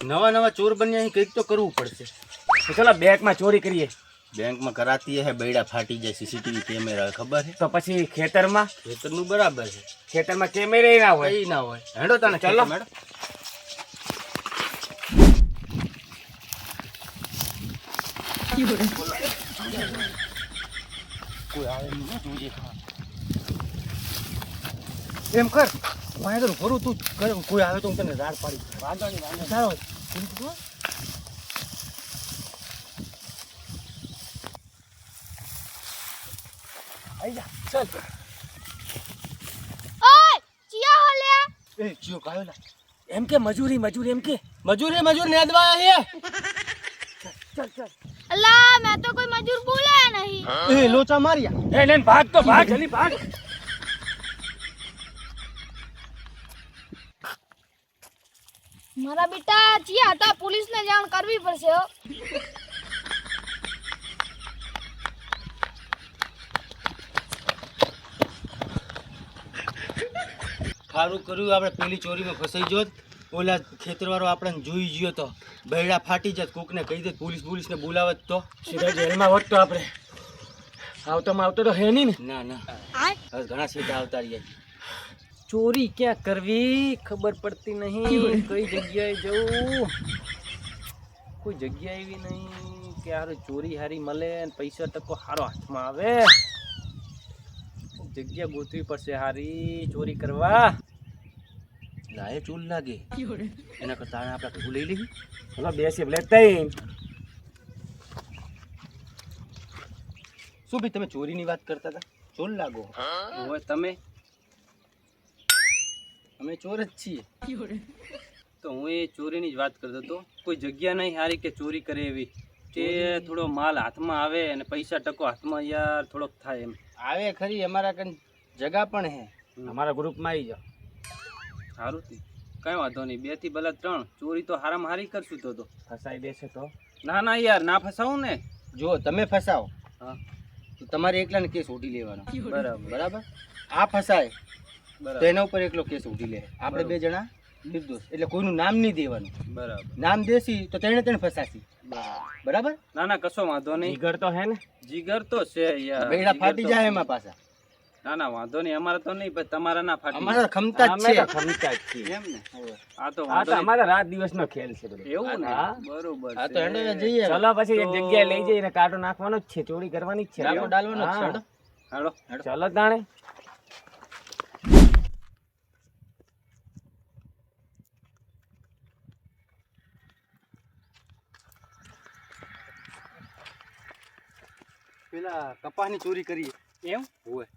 नवा नवा चोर बनिया ही कईक तो करવું પડશે। तो चलो बैंक में चोरी करिए। बैंक में कराती है बेड़ा फाटी जाए सीसीटीवी कैमरा खबर है तो पछी खेतर में खेतरનું બરાબર છે खेतर में कैमरे ना हो કઈ ના હોય હેડો તને ચલો મેડમ કોઈ આવે નહીં જોઈએ એમ કર વાય તો ભરું તું કોઈ આવે તો હું તને રાડ પાડી વાંધો નહીં ચાલો આઈ જા ચાલ ઓય ચિયા હોલ્યા એ જીઓ કાયો લા एम के मजूरी मजूरी एम के મજૂર નેદવા આયા चल चल अल्लाह मैं तो कोई मजूर बोला नहीं એ લોચા માર્યા ए नहीं भाग तो भाग जल्दी भाग। मारा बेटा चिया था पुलिस ने जान करवी पड़से हो ખારું કર્યું આપણે પેલી ચોરીમાં ફસાઈ જોત ઓલા ખેતરવાળો આપણને જોઈ ગયો તો બૈડા ફાટી જાત કોકને કહી દે પોલીસને બોલાવત તો सीधा जेल में होत तो आपरे आवतो तो है नहीं ने। ના ના હવે ઘણા સીધા આવતા રહ્યા चोरी क्या करवी खबर पड़ती नहीं कई जगह जाऊं कोई जगह एवी नहीं कि हारो चोरी हारी मले ने पैसा टको हारो हाथ में आवे जगह गोतवी पड़से हारी चोरी करवा લાયે ચૂલ લાગે એના કરતા આપણે ભેગું લઈ લેવી चलो बेसी लेते ही શું ભાઈ તમે ચોરીની વાત કરતા હતા ચોર લાગો ओए तमे અમે ચોર જ છીએ तो हूँ ये चोरी ની જ વાત કરતો હતો કોઈ જગ્યા નહીં હારી કે ચોરી કરે એવી કે થોડો માલ હાથમાં આવે અને પૈસા ટકો હાથમાં યાર થોડોક થાય એમ આવે ખરી અમારા કન જગા પણ હે અમારા ગ્રુપમાં આવી જાઓ સારું થી કઈ વાંધો નહીં 2 થી ભલા 3 ચોરી તો હારામ હારી કરશું તો ફસાઈ દેશે તો ના ના યાર ના ફસાવું ને જો તમે ફસાવો હા તો તમારે એકલાને કેસ ઉઠી લેવાનો બરાબર બરાબર આ ફસાય તો બરાબર એના ઉપર એકલો કેસ ઉઠી લે આપણે બે જણા નિર્દોષ એટલે કોઈનું નામ નહીં દેવાનું બરાબર નામ દેસી તો તેને ફસાસી બરાબર ના ના કશો વાંધો નહીં જીગર તો હે ને જીગર તો છે યાર બેડા ફાટી જાય એમાં પાછા ના ના વાંધો નહીં અમારે તો નહીં પણ તમારા ના ફાટી અમારા ખમતા જ છે ખમતા જ છે એમ ને આ તો અમારા રાત દિવસ નો ખેલ છે એવું ને બરોબર આ તો હેડે જઈએ ચલો પછી એક જગ્યાએ લઈ જઈને કાંટો નાખવાનો જ છે ચોરી કરવાની જ છે ડાલો ડાલવાનો જ છે હેડો ચલો તાણે પેલા કપાસની ચોરી કરીએ એમ હોય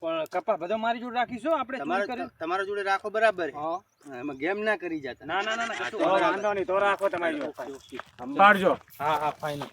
પણ કપા બધો મારી જોડે રાખીશું આપણે ચોરી કરી તમારા જોડે રાખો બરાબર હા એમાં ગેમ ના કરી જતા ના ના ના કશું વાંધો નહીં તો રાખો તમારી જોડે સંભાળજો હા હા ફાઇનલ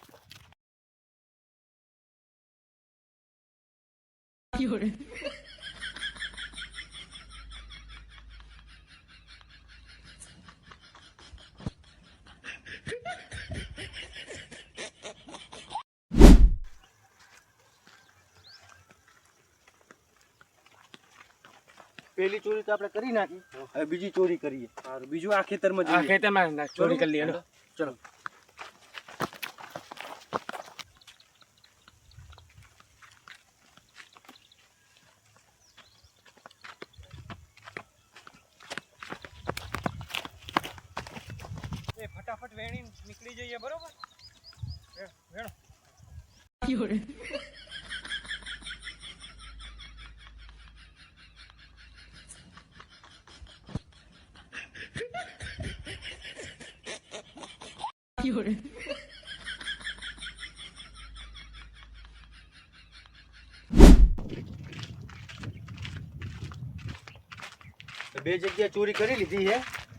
પેલી ચોરી તો આપણે કરી નાખી હવે બીજી ચોરી કરીએ સારું બીજું આ ખેતરમાં ચોરી કરી લઈએ ચલો ફટાફટ વેણી નીકળી જઈએ બરોબર વેણો બે જગ્યાએ ચોરી કરી લીધી છે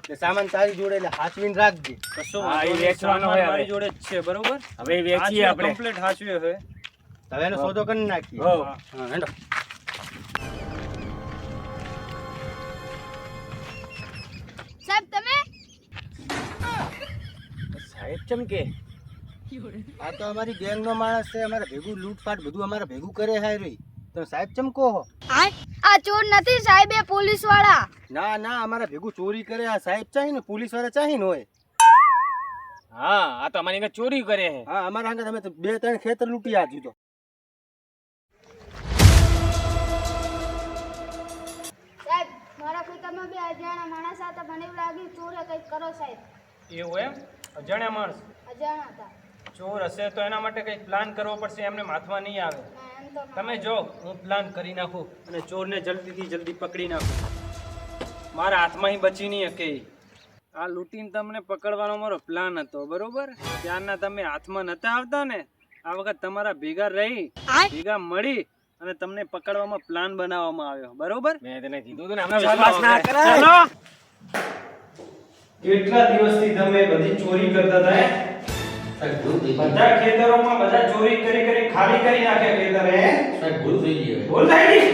ને સામાન તારી જોડે એટલે હાચવીને રાખજે કશો વેચવાનો હોય મારી જોડે જ છે બરોબર હવે વેચીએ આપણે કમ્પ્લીટ હાચવે હવે હવે એનો સોદો કરી નાખીએ હો હા હેડો સાહેબ તમે સાહેબ ચમકે આ તો અમારી ગેંગ નો માણસ છે અમારે ભેગું લૂંટફાટ બધું અમારે ભેગું કરે હાય રહી તો સાહેબ ચમકો હો આ ચોર નથી સાહેબ એ પોલીસ વાળા ના ના અમારે ભેગું ચોરી કરે આ સાહેબ ચાહી ને પોલીસ વાળા ચાહી ને હોય હા આ તો અમારી અહીંયા ચોરી કરે છે. હા અમારા આગળ તમે તો 2-3 ખેતર લૂંટી આજી તો. સાહેબ મારા ખેતરમાં બે અજાણ્યા માણસ હતા, મને એવું લાગ્યું ચોરે કંઈક કરો સાહેબ. એવું એમ? અજાણ્યા માણસ અજાણ્યા હતા. ચોર હશે તો એના માટે કંઈક પ્લાન કરવો પડશે, એમને હાથમાં નહીં આવે. ના, એમ તો ના. તમે જો હું પ્લાન કરી નાખું અને ચોરને જલ્દીથી જલ્દી પકડી નાખું. મારા હાથમાં બચી નહીં શકે. આ લૂંટીને તમને પકડવાનો મારો પ્લાન હતો, બરોબર? ત્યારના તમે હાથમાં નતા આવતા ને, આ વખત તમારા ભેગા રહી ભેગા મળી અને તમને પકડવામાં પ્લાન બનાવવામાં આવ્યો, બરોબર? મેં તને કીધું હતું ને, આમાં વિશ્વાસ ના કરાય. ચાલો. કેટલા દિવસથી તમે બધી ચોરી કરતા હતા? બધા ખેતરોમાં બધા ચોરી કરી કરી ખાલી કરી નાખ્યા ખેતર. હે સાહેબ, ભૂલ થઈ ગઈ. ભૂલ થઈ ગઈ.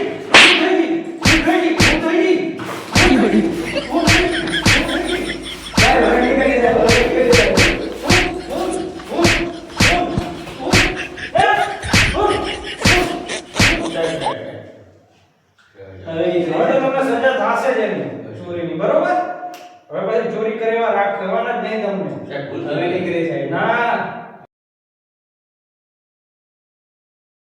ચોરી કરવા રાખવાના જ નહીં તમને. ના